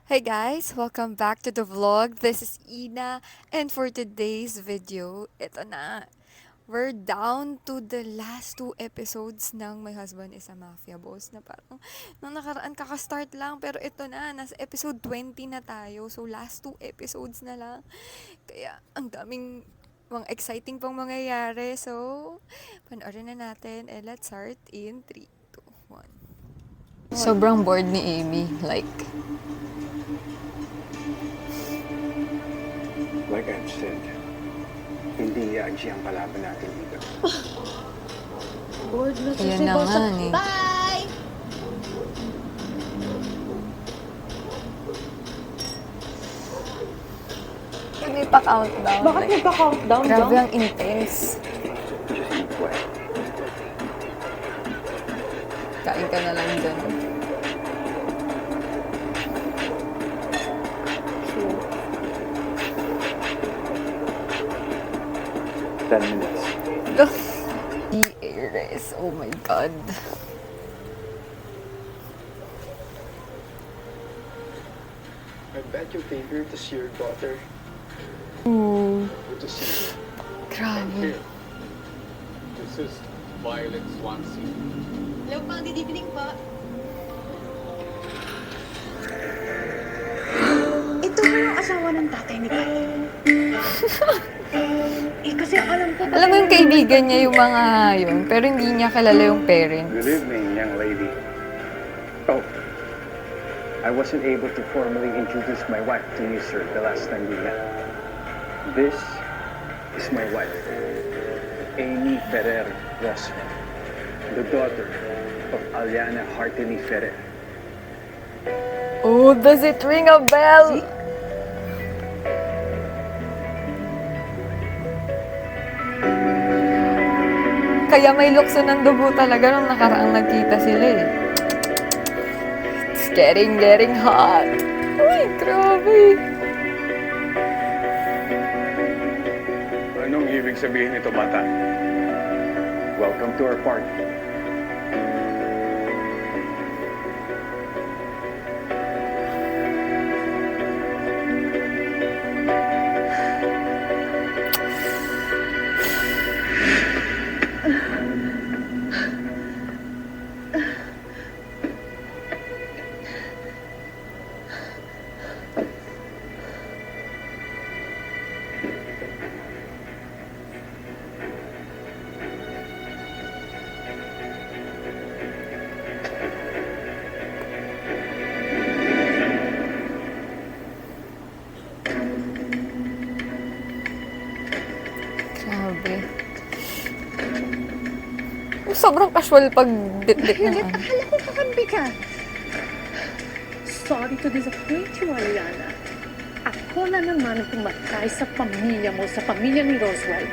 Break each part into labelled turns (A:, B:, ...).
A: Hey guys, welcome back to the vlog. This is Ina, and for today's video, ito na. We're down to the last two episodes ng My Husband is a Mafia Boss na parang nung nakaraan kakastart lang pero ito na, nasa episode 20 na tayo. So last two episodes na lang. Kaya ang daming mga exciting pang mangyayari. So panoorin na natin and let's start in 3, 2, 1. Sobrang bored ni Amy.
B: Like I've said, hindi Yaji ang kalaban natin dito.
C: Bored na
A: Ayan
C: si
A: na
C: Boss.
A: nga eh.
C: Bye!
A: Hindi pa countdown.
C: Bakit nagpa-countdown
A: Grabe
C: daw?
A: ang intense.
B: Just eat well.
A: Kain ka na lang dun.
B: 10 minutes.
A: The heiress. Oh my God.
D: I bet your favorite to see your daughter.
A: Ooh.
D: Good to see you.
A: Grabe.
D: This is Violet Swansea.
C: Hello po, good evening po. Ito ba yung asawa ng tatay ni Kyle? Kasi alam ko
A: Alam mo yung kaibigan niya yung mga yun, pero hindi niya kilala yung parents.
B: Good evening, young lady. Oh, I wasn't able to formally introduce my wife to you, sir, the last time we met. This is my wife, Amy Ferrer Rosman, the daughter of Aliana Hartini Ferrer.
A: Oh, does it ring a bell? Kaya may lukso ng dugo talaga nung nakaraang nagkita sila eh. It's getting hot. Uy, grabe.
B: Anong ibig sabihin nito, bata? Welcome to our party.
A: Grabe. Sobrang casual pag bit-bit na ano.
C: Akala ko kakampi ka. Sorry to disappoint you, Ariana. Ako na naman ang pumatay sa pamilya mo, sa pamilya ni Roswell.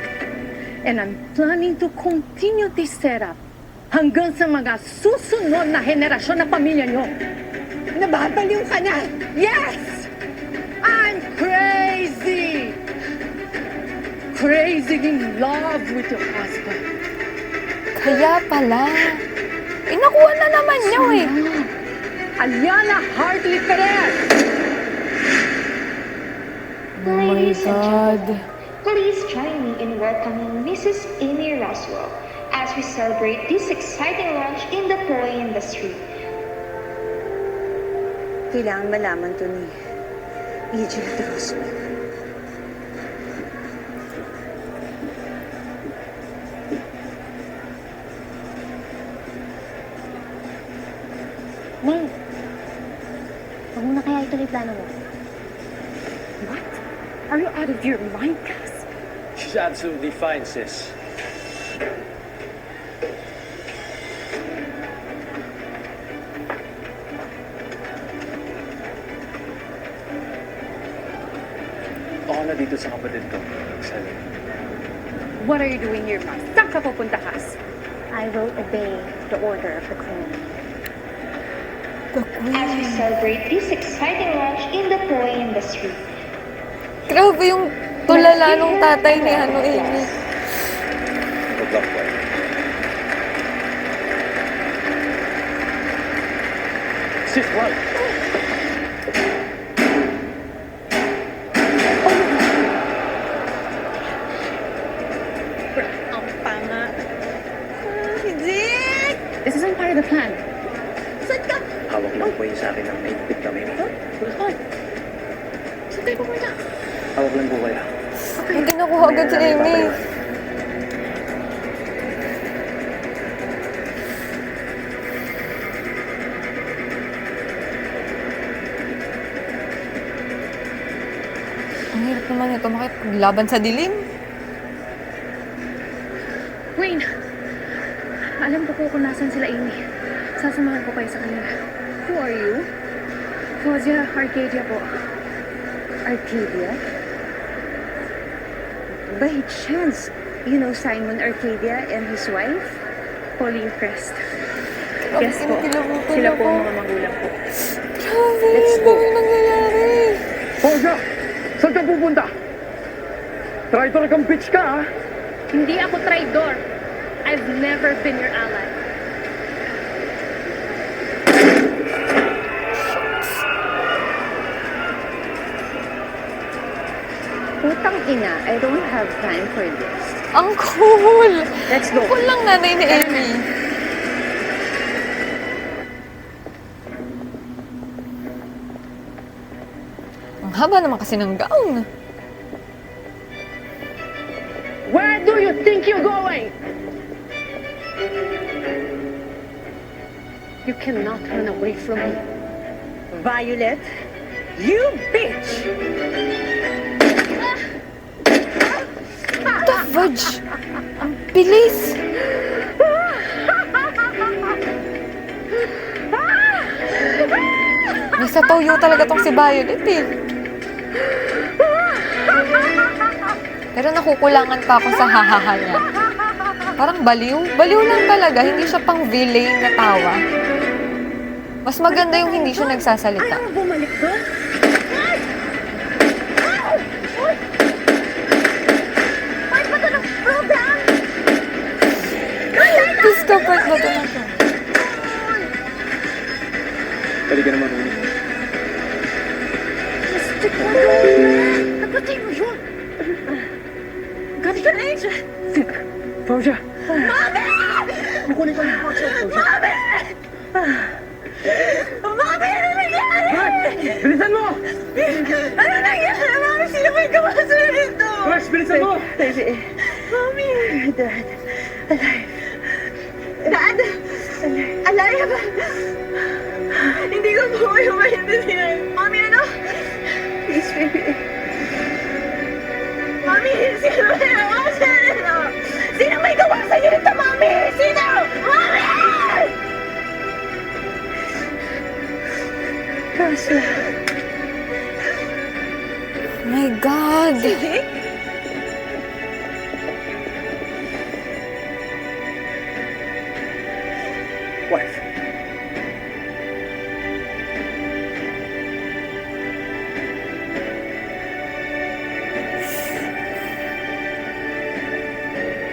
C: And I'm planning to continue this setup hanggang sa mga susunod na henerasyon na pamilya nyo. Nababaliw ka na! Yes! I'm crazy! Crazy in love with your husband.
A: Kaya pala. Inakuha na naman niyo eh.
C: Aliana Hartley Ferrer!
A: Oh my God.
E: Please join me in welcoming Mrs. Amy Roswell as we celebrate this exciting launch in the toy industry.
F: Kailangan malaman to ni Agent Roswell.
E: May, huwag mo na kaya ituloy plano mo.
C: What? Are you out of your mind, Cass?
D: She's absolutely fine, sis. Ako na dito sa kapatid ko. Sally.
C: What are you doing here, Ma? Saan ka pupunta, Cass?
E: I will obey the order of the Queen.
A: The
E: As we
A: Queen.
E: celebrate this exciting launch in the toy industry.
A: Grabe yung tulala nung tatay ni Amy.
D: Good luck, boy. Sis, run!
A: agad si Amy. Ang hirap naman ito makipaglaban sa dilim.
C: Wayne, alam ko kung nasan sila Amy. Sasamahan ko kayo sa kanila.
F: Who are you?
C: Fozia Arcadia po.
F: Arcadia? By chance, you know Simon Arcadia and his wife?
C: Pauline Crest.
A: Grabe,
C: Yes po.
A: kinikilabutan
C: Sila po
A: ako.
C: ang mga magulang ko.
A: Grabe,
F: Let's go.
A: dami nangyayari.
B: Fozia! Saan ka pupunta? Traitor kang bitch ka, ha?
C: Hindi ako traidor. I've never been your ally.
F: Putang ina, I don't have time for this.
A: Ang cool!
F: Let's go.
A: Ang cool lang nanay ni Amy. Ang haba naman kasi ng gown.
C: Where do you think you're going? You cannot run away from me.
F: Violet, you bitch!
A: The fudge! Ang bilis! May sa toyo talaga tong si Violet eh. Pero nakukulangan pa ako sa hahaha niya. Parang baliw. Baliw lang talaga. Hindi siya pang villain na tawa. Mas maganda yung hindi siya nagsasalita.
C: Ayaw bumalik doon? Part ba ito ng program?
A: Discomfort ba ito na to?
B: Pwede ka naman ulit.
C: Gusto ko. Napatay mo yun. Gabi ka na, Angel.
B: Fozia!
C: Mami!
B: Kukunin ko yung box, Fozia.
C: Mami! Mami, ano nangyari?
B: Bilisan mo!
C: Ano nangyari? Mami, sino may kawasan nito?
B: Fresh, bilisan mo!
C: Mami!
F: Dad,
C: Dad! Alive! Hindi ko po kayo maintindihan. Mami, ano?
F: please, baby.
C: Mami, sino may kawasan nito? Sino may kawasan nito, Mami? Sino? Mami!
F: Rosa,
A: My God!
B: Wife.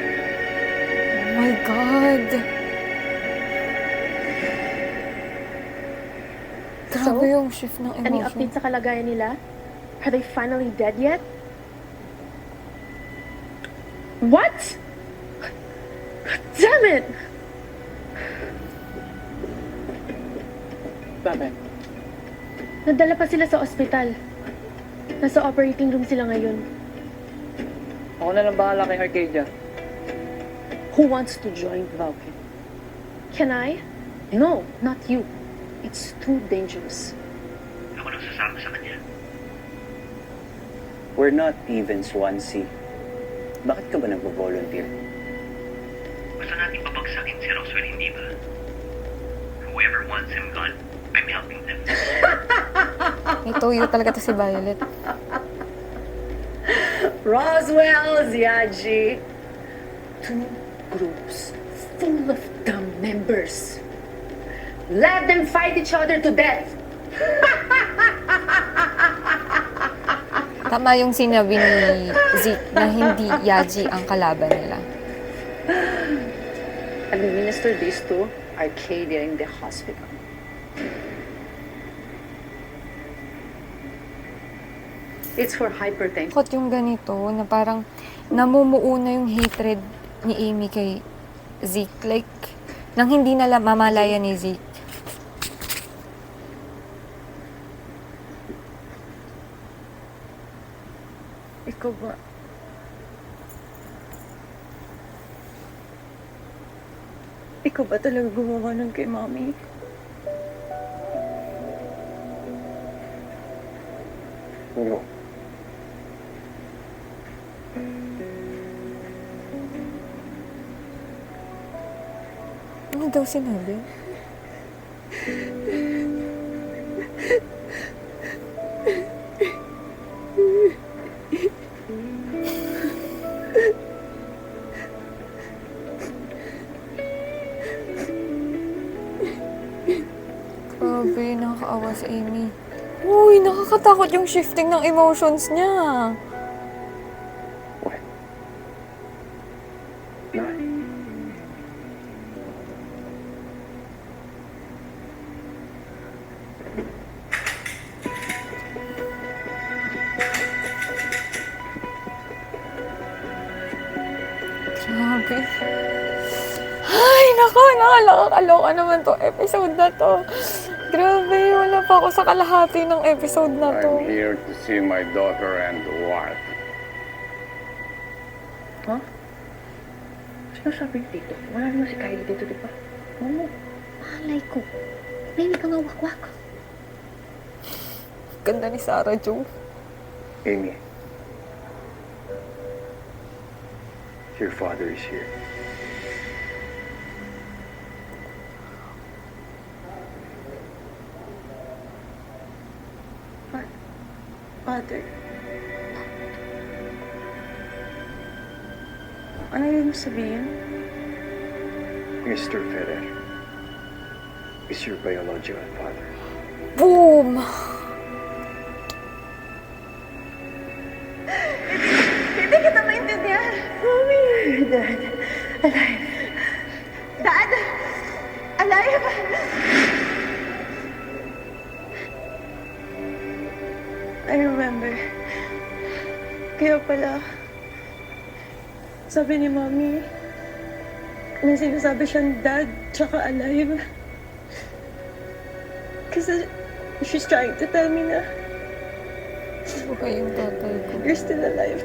A: Oh my God! Grabe yung shift ng
C: Any
A: emotion.
C: update sa kalagayan nila? Are they finally dead yet? What? Damn it!
D: Bakit?
C: Nadala pa sila sa ospital. Nasa operating room sila ngayon.
D: Ako na lang bahala kay Arcadia.
C: Who wants to join Vulcan? Can I? No, not you. It's too dangerous.
G: Ako nang sasama sa kanya.
H: We're not even Swansea. Bakit ka ba nagvo-volunteer?
G: Gusto natin babagsakin si Roswell, hindi ba? Whoever wants him gone, I'm helping them.
A: May toyo talaga to si Violet.
C: Roswell, Ziaji. Two groups full of dumb members. Let them fight each other to death.
A: Tama yung sinabi ni Zeke na hindi Yaji ang kalaban nila.
F: administer this to Arcadia in the hospital. It's for hypertension.
A: Kot yung ganito na parang namumuo na yung hatred ni Amy kay Zeke. Like, nang hindi na mamalaya ni Zeke.
F: Ikaw ba? Ikaw ba talaga gumawa nun kay Mommy?
B: No.
A: Ano daw sinabi? Grabe, nakakaawa si Amy. Uy, nakakatakot yung shifting ng emotions niya.
B: What? Nay.
A: Grabe. Ay, nako, nakakaloka naman to episode na to. Grabe, wala pa ako sa kalahati ng episode na to.
I: I'm here to see my daughter and wife.
C: Ha? Sino sabi dito? Wala naman si Kylie dito, di ba?
F: Oo. Malay ko. May kang wakwak.
A: Ganda ni Sarah Jo.
B: Amy. Your father is here.
F: Father. Ano yung sabihin?
B: Mr. Ferrer is your biological father.
A: Boom!
F: Hindi kita maintindihan. Mommy! Dad. Alive. Dad! Alive! I remember. Kaya pala, sabi ni Mommy, may sinasabi siyang dad tsaka alive. Kasi she's trying to tell me na
A: Ano ba yung tatay ko?
F: you're still alive.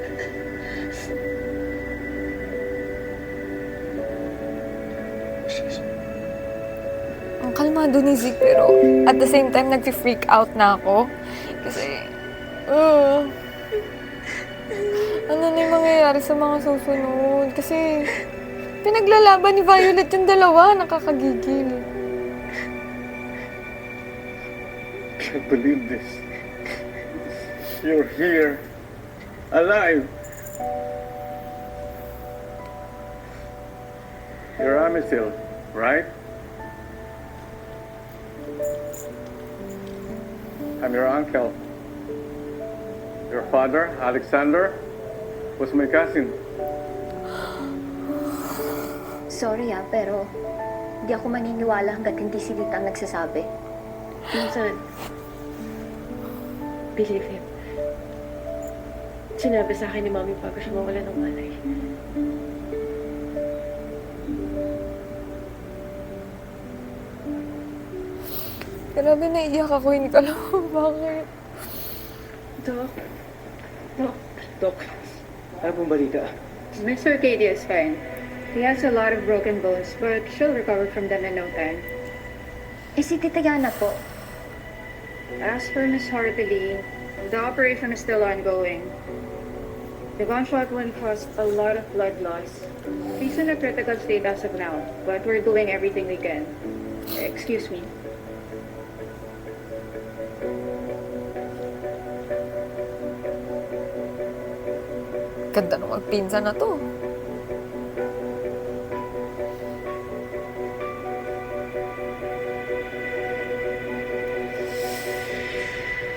A: Ang kalmado ni Zeke, pero at the same time, nag-freak out na ako. Kasi, ano na yung mangyayari sa mga susunod? Kasi, pinaglalaban ni Violet yung dalawa, nakakagigil.
I: Can't believe this. You're here, alive. You're Amisil, right? I'm your uncle. Your father, Alexander, was my cousin.
F: Sorry pero hindi ako maniniwala hanggat hindi si Lita ang nagsasabi.
C: Minsan, believe him. Sinabi sa akin ni Mommy bago siya mawala ng malay.
A: Grabe, naiiyak ako, hindi ko alam kung bakit.
C: Doc?
D: Doc, ano pong balita?
J: Miss Arcadia is fine. He has a lot of broken bones, but she'll recover from them in no time.
F: Si Tita Yana po.
J: As for Miss Hartley, the operation is still ongoing. The gunshot wound caused a lot of blood loss. She's in a critical state as of now, but we're doing everything we can. Excuse me.
A: Ganda ng magpinsan na to.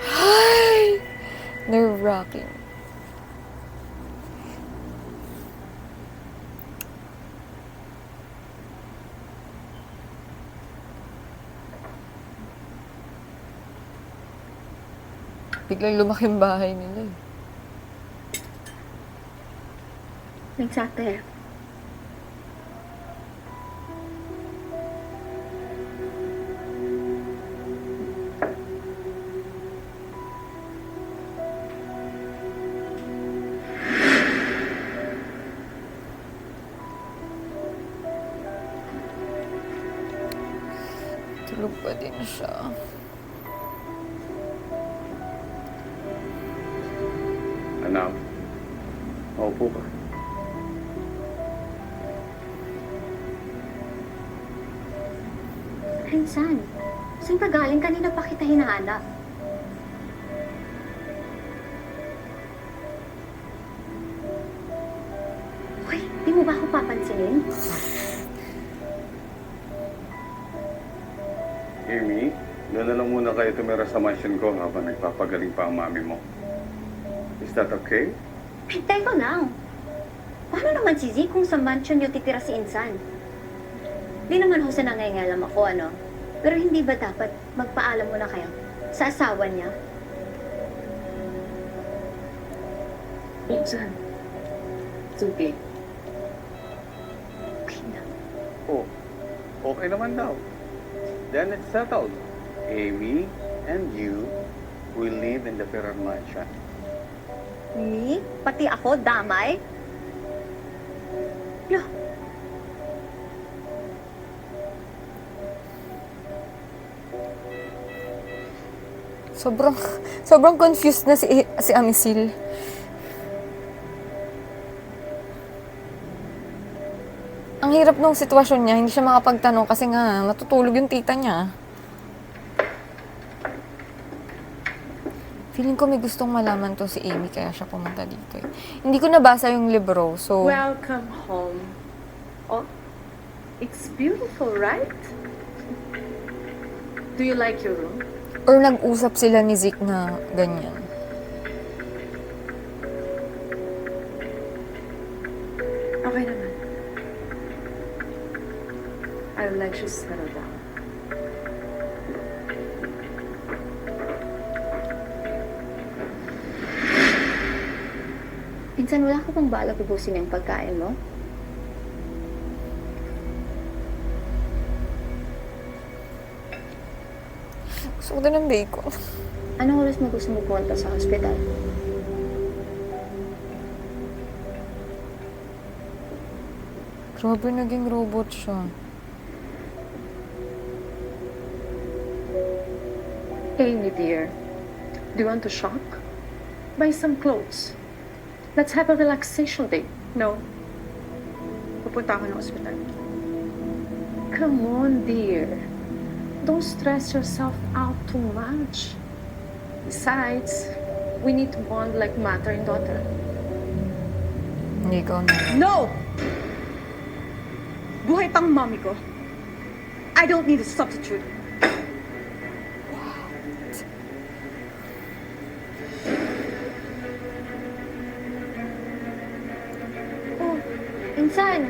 A: Ay! Nerve-wracking. Biglang lumaki yung bahay nila eh.
F: Exactly.
A: pa din siya.
I: Anak, maupo ka.
F: Insan, saan ka galing? Kanina pa kita hinahanap. Uy, di mo ba ako papansinin?
I: Amy, doon na lang muna kayo tumira sa mansion ko habang nagpapagaling pa ang mami mo. Is that okay?
F: Hintay ko lang. Paano naman si Z kung sa mansion niyo titira si Insan? Di naman ho sa nangingalam ako, ano? Pero hindi ba dapat magpaalam muna kayo sa asawa niya?
C: Insan. It's okay.
F: Okay na.
I: Oh, okay naman daw. Then it's settled. Amy and you will live in the Ferrer Mansion.
F: Me? Pati ako, damay? Lo,
A: Sobrang confused na si Amisil. Ang hirap nung sitwasyon niya, hindi siya makapagtanong kasi nga matutulog yung tita niya. Feeling ko may gustong malaman to si Amy kaya siya pumunta dito eh. Hindi ko nabasa yung libro, so...
C: Welcome home. Oh, it's beautiful, right? Do you like your room?
A: Or nag-usap sila ni Zeke na ganyan.
C: Okay naman. I'll let you settle down.
F: Insan, wala ka bang balak ubusin yung pagkain mo?
A: Gusto ko din ng bacon.
F: Anong oras mo gusto mo pumunta sa hospital?
A: Grabe, naging robot siya.
C: Amy, dear, do you want to shop? Buy some clothes. Let's have a relaxation day. No. Pupunta ako ng ospital. Come on, dear. Don't stress yourself out too much. Besides, we need to bond like mother and daughter.
A: Hindi ko na.
C: No! Buhay pang mommy ko. I don't need a substitute.
F: Oh, Insan,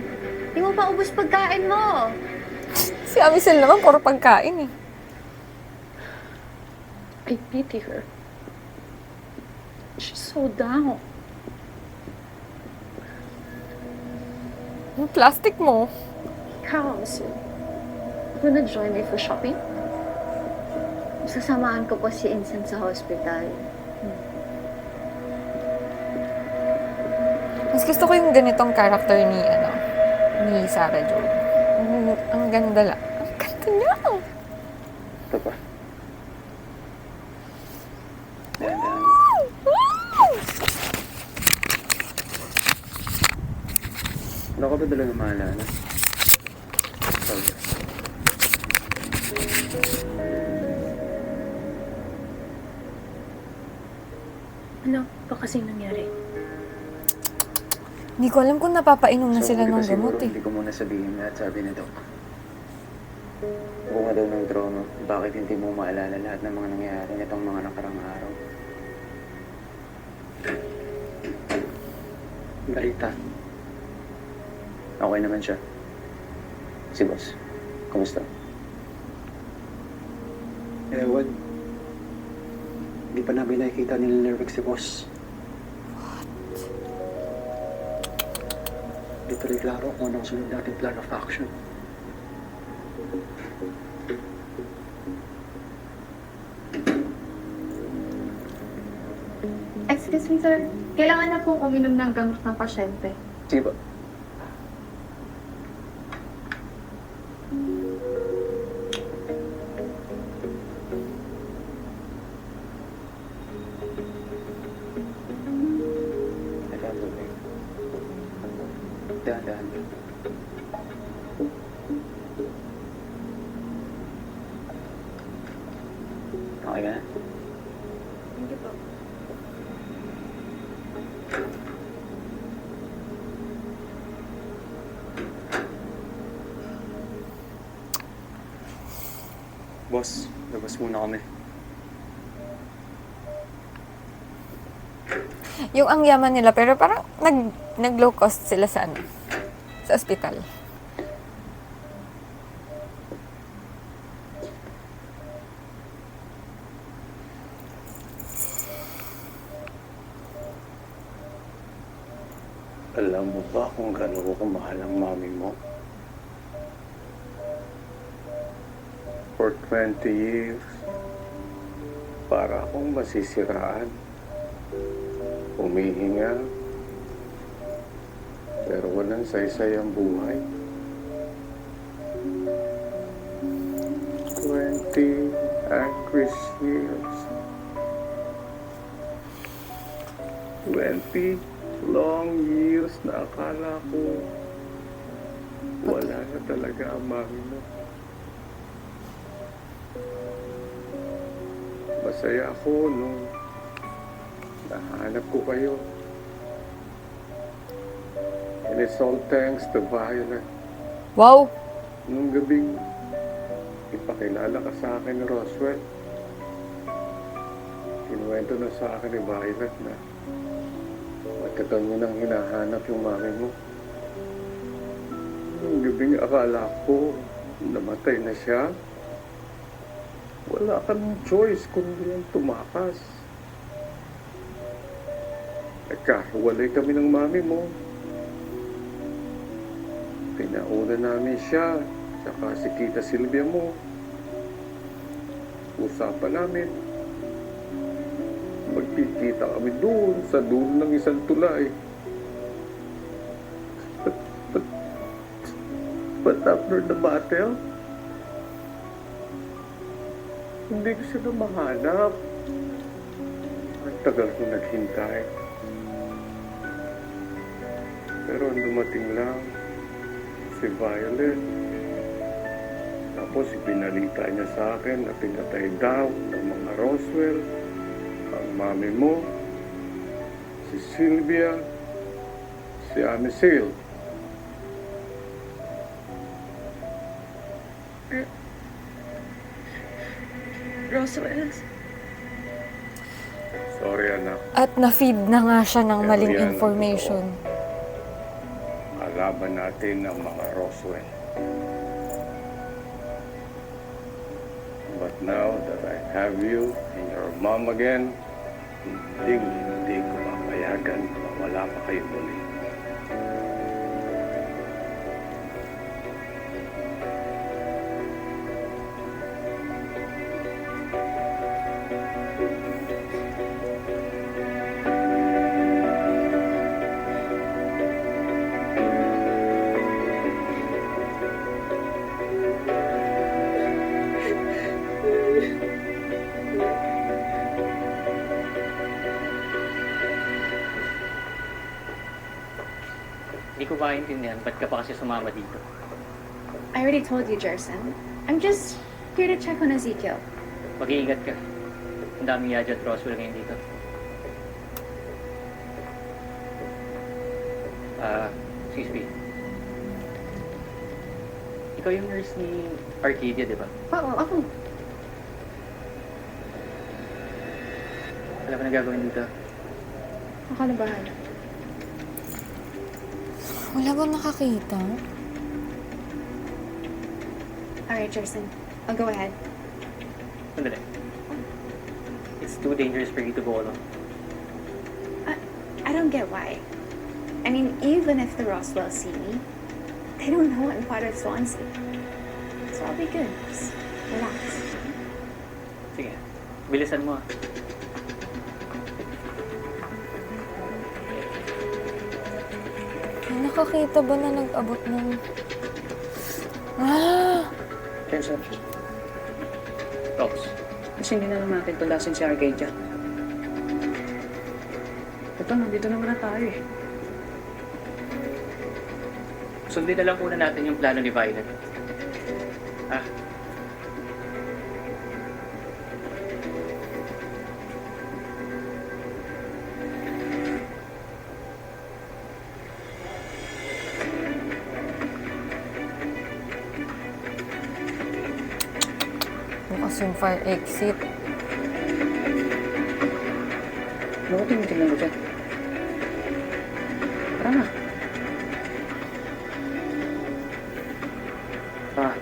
F: di mo pa ubus pagkain mo.
A: Si Amisil naman, puro pagkain eh.
C: I pity her. She's so down.
A: Yung plastic mo.
C: Ikaw, Amisil, wanna join me for shopping?
F: Sasamahan ko po si Insan sa hospital.
A: Mas gusto ko yung ganitong character ni Sarah Jo. Ang ganda lang. Ang ganda niya.
H: Ito pa. Dahan-dahan. Ano ka ba talaga maalala? Soldier.
C: Ano ba kasing nangyari?
A: Hindi ko alam kung napapainom na sila ng
H: hindi ko
A: gamot
H: siguro,
A: eh.
H: Hindi ko muna sabihin lahat, sabi ni Doc. Bunga daw ng trono, bakit hindi mo maalala lahat ng mga nangyayari nitong mga nakarang araw?
B: Balita.
H: Okay naman siya. Si Boss, kumusta?
B: Ewan. Hindi pa namin nakikita ni Lyric si Boss. Hindi tuloy klaro kung anong sunod natin plan of action.
J: Excuse me, sir. Kailangan na pong uminom ng gamot ng pasyente.
H: Sige ba? Dahan-dahan. Okay ka na?
J: Hindi po.
I: Boss, labas muna kami.
A: Yung ang yaman nila, pero parang nag-low cost sila sa ano, sa ospital.
I: Alam mo ba kung gano'n ko kamahal ang mami mo? For 20 years, para akong masisiraan. Humihinga, pero walang saysay ang buhay. 20 anxious years. 20 long years na akala ko wala na talaga ang mami mo. Masaya ako nung nahanap ko kayo. And it's all thanks to Violet.
A: Wow!
I: Nung gabing ipakilala ka sa akin ni Roswell, kinuwento na sa akin ni Violet na matagal mo nang hinahanap yung mami mo. Nung gabing akala ko namatay na siya, wala kang choice kundi ang tumakas. Nagkahiwalay kami ng mami mo. Pinauna namin siya, saka si Tita Silvia mo. Usapan namin. Magkikita kami doon sa dulo ng isang tulay. But after the battle, hindi ko siya na mahanap. Ang tagal ko naghintay. Pero ang dumating lang, si Violet. Tapos ipinalita niya sa akin na pinatay daw ng mga Roswell, ang mami mo, si Sylvia, si Amisil.
J: Roswell?
I: Sorry, anak.
A: At na-feed na nga siya ng
I: Pero
A: maling
I: yan ang
A: information.
I: Kalaban natin ang mga Roswell. But now that I have you and your mom again, hindi ko papayagan na wala pa kayo muli.
K: Hindi ko maintindihan, ba't ka pa kasi sumama dito?
J: I already told you, Jerson. I'm just here to check on Ezekiel.
K: Mag-iingat ka. Ang daming Yadja at Roswell ngayon dito. Excuse me. Ikaw yung nurse ni Arcadia, di ba?
J: Oo, ako.
K: Wala ka na gagawin dito?
J: Ako na bahala.
A: Wala bang nakakita?
J: Alright, Jerson. I'll go ahead.
K: Sandali. It's too dangerous for you to go alone.
J: I don't get why. I mean, even if the Roswell see me, they don't know I'm part of Swansea. So I'll be good. Just relax.
K: Sige, bilisan mo.
A: Ay, nakakita ba na nag-abot ng... Ah!
H: Jensen,
K: Rox,
H: kasi hindi na naman natin tulasin si Arcadia. Ito, nandito naman na tayo eh.
K: sundin na lang muna natin yung plano ni Violet. Ah,
A: Bukas yung fire exit.
K: ano ko tinitingnan mo dyan? Tara na. Ah.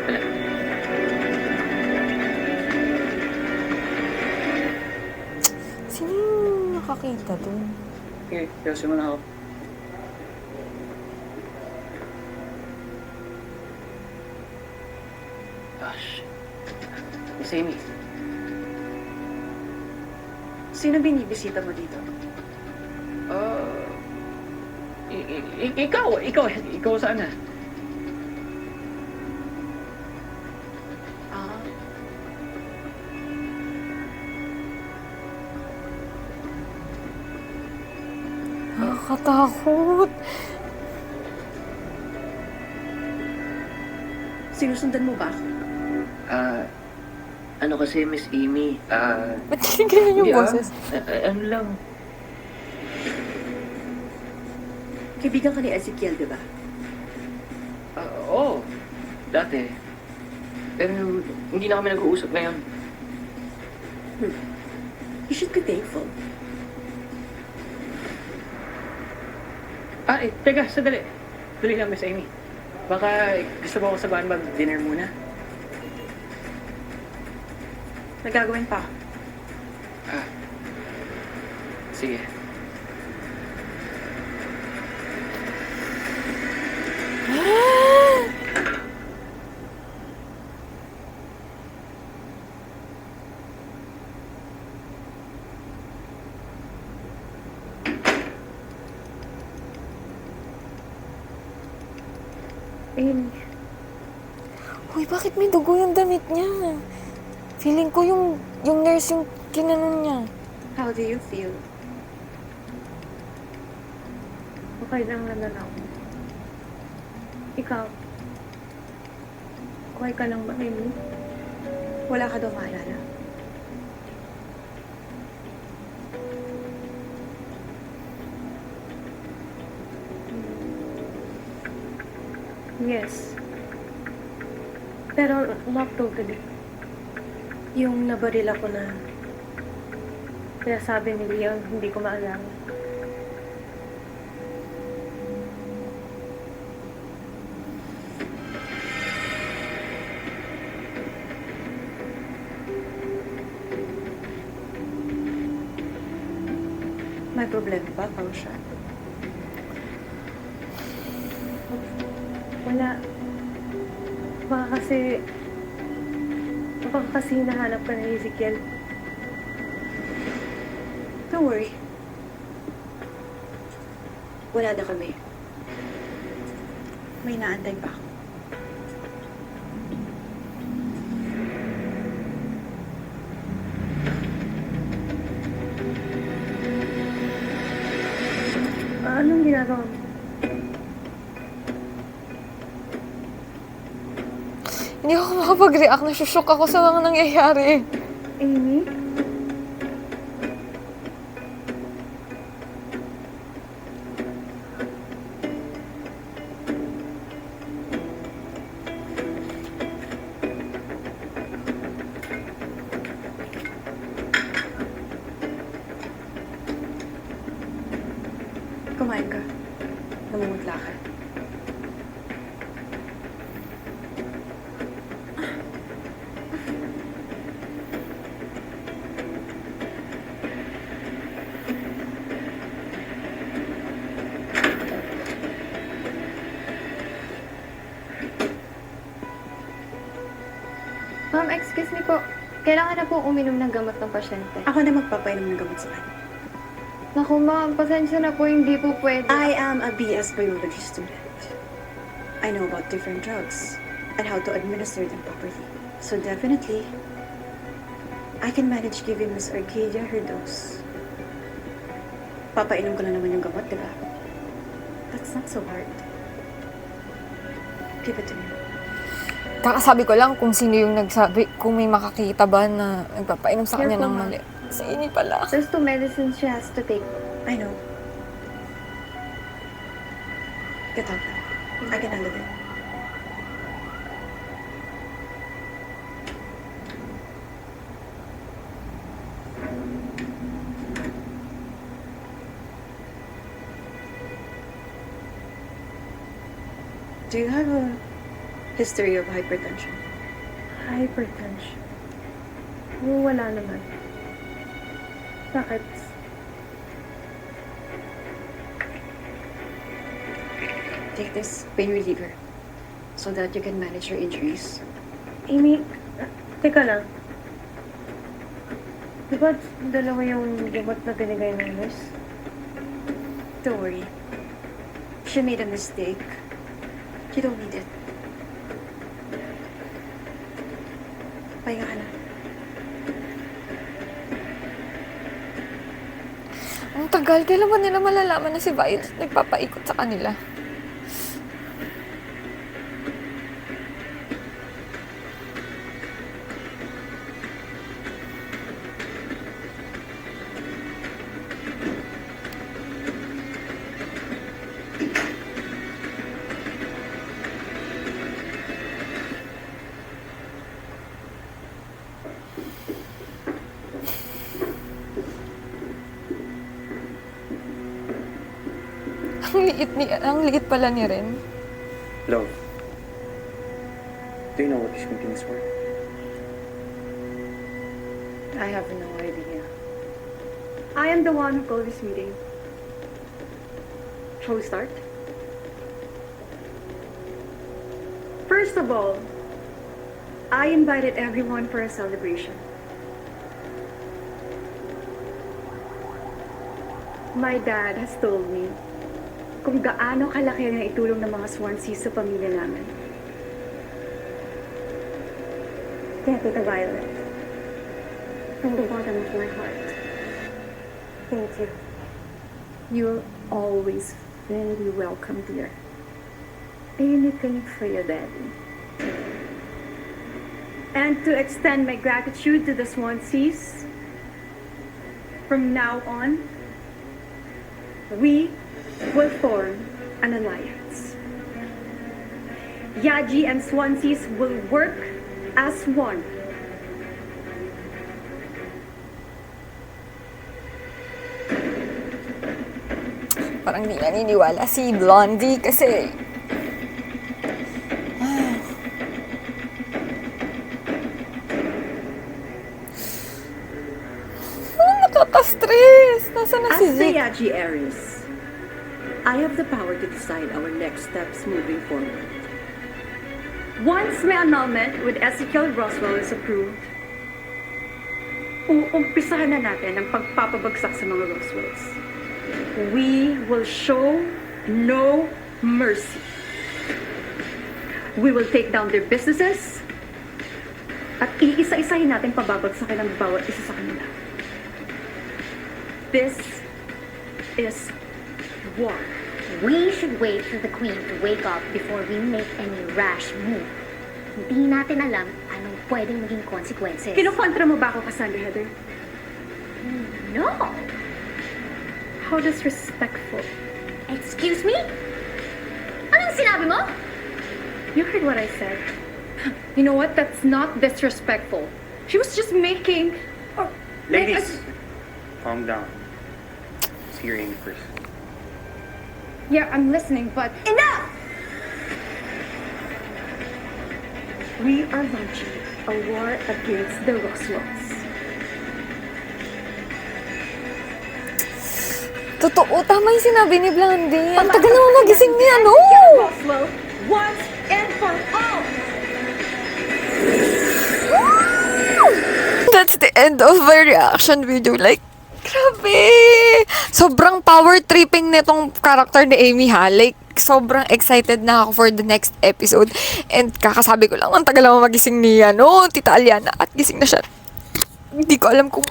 K: Dali.
A: Sino yung nakakita dun?
K: Okay, yosin mo na ako. Gosh. Miss Amy.
J: Sino binibisita mo dito?
K: Ikaw sana.
J: Ah,
A: Nakakatakot.
J: sinusundan mo ba ako?
K: Ano kasi, Miss Amy?
A: Ba't ganyan yung
K: hindi,
A: boses?
K: Ano lang?
J: Kaibigan ka ni Ezekiel, di ba?
K: Oo. Dati. Pero hindi na kami nag-uusap ngayon.
J: You should be thankful.
K: Teka, sandali. Dali lang, Miss Amy. Baka gusto mo ako sabahan mag-dinner muna.
J: Nagagawin pa.
K: Sige.
J: Amy,
A: Uy, bakit may dugo yung damit niya? Feeling ko yung nurse yung kinanon niya.
J: how do you feel? Okay lang naman ako. Ikaw? Okay ka lang ba, Amy? Wala ka daw maalala? Yes. Pero not totally. Yung nabaril ako na kaya sabi ni Leon, hindi ko maalala. May problema ba, Pausha? Wala. Baka kasi hinahanap ka ni Ezekiel. Don't worry. Wala na kami. May naantay pa ako. Anong ginagawa mo?
A: Hindi ako makapag-react. Nasushock ako sa mga nangyayari.
J: Amy? Kumain ka. Namumutla ka.
L: Ma'am, excuse me po. Kailangan na po uminom ng gamot ng pasyente.
J: Ako na magpapainom ng gamot sa kanya.
L: Naku ma'am, pasensya na po, hindi po pwede.
J: I am a BS biology student. I know about different drugs and how to administer them properly. So definitely, I can manage giving Miss Arcadia her dose. Papainom ko lang naman yung gamot, di ba?
L: That's not so hard. Give it to me.
A: Kakasabi ko lang kung sino yung nagsabi, kung may makakita ba na nagpapainom sa kanya ng mali. Si Amy pala.
L: There's 2 medicines she has to take. I know. Get out. I can handle it.
M: Do you have a history of hypertension?
L: Hypertension. Wala naman. Bakit?
M: Take this pain reliever so that you can manage your injuries.
L: Amy, teka lang. Di ba dalawa yung gamot na binigay ng nurse?
M: Don't worry. She made a mistake. You don't need it. Pahinga ka na.
A: Ang tagal, kailan ba nila malalaman na si Violet nagpapaikot sa kanila? Ang liit pala ni Ren.
H: Love, do you know what this meeting is for?
L: I have no idea. I am the one who called this meeting. Shall we start? First of all, I invited everyone for a celebration. My dad has told me kung gaano kalaki ang itulong ng mga Swanseas sa pamilya namin. Kaya Tita Violet, from the bottom of my heart, thank you. You're always very welcome, dear. Anything for your daddy. And to extend my gratitude to the Swanseas, from now on, we will form an alliance. Yaji and Swanseas will work as one.
A: Parang di naniniwala si Blondie kasi... Nakaka-stress! Nasaan na si
N: As the
A: Zeke?
N: Yaji Aries, I have the power to decide our next steps moving forward.
L: Once my annulment with Ezekiel Roswell is approved, uumpisahan na natin ang pagpapabagsak sa mga Roswells. We will show no mercy. We will take down their businesses at iisa-isahin natin pababagsakin ang bawat isa sa kanila. This is war.
F: We should wait for the Queen to wake up before we make any rash move. Hindi natin alam anong pwedeng maging consequences.
L: Kinukontra mo ba ako, Cassandra Heather?
F: No!
L: How disrespectful.
F: Excuse me? Anong sinabi mo?
L: You heard what I said. You know what? That's not disrespectful. She was just making...
H: Ladies, calm down. Let's hear Amy first.
L: Yeah, I'm listening, but...
F: Enough!
L: We are launching a war against the Roswells.
A: Totoo, tama yung sinabi ni Blondie. Ang tagal naman magising niya, no?
L: Roswell, once and for all!
A: That's the end of my reaction video. Like, grabe! Sobrang power tripping nitong character ni Amy, ha? Like, sobrang excited na ako for the next episode. And kakasabi ko lang, ang tagal naman magising niya, no? Tita Aliana, at gising na siya. Hindi ko alam kung...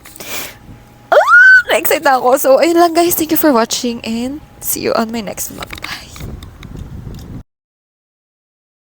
A: na-excite ako. So, ayun lang guys. Thank you for watching and see you on my next vlog. Bye!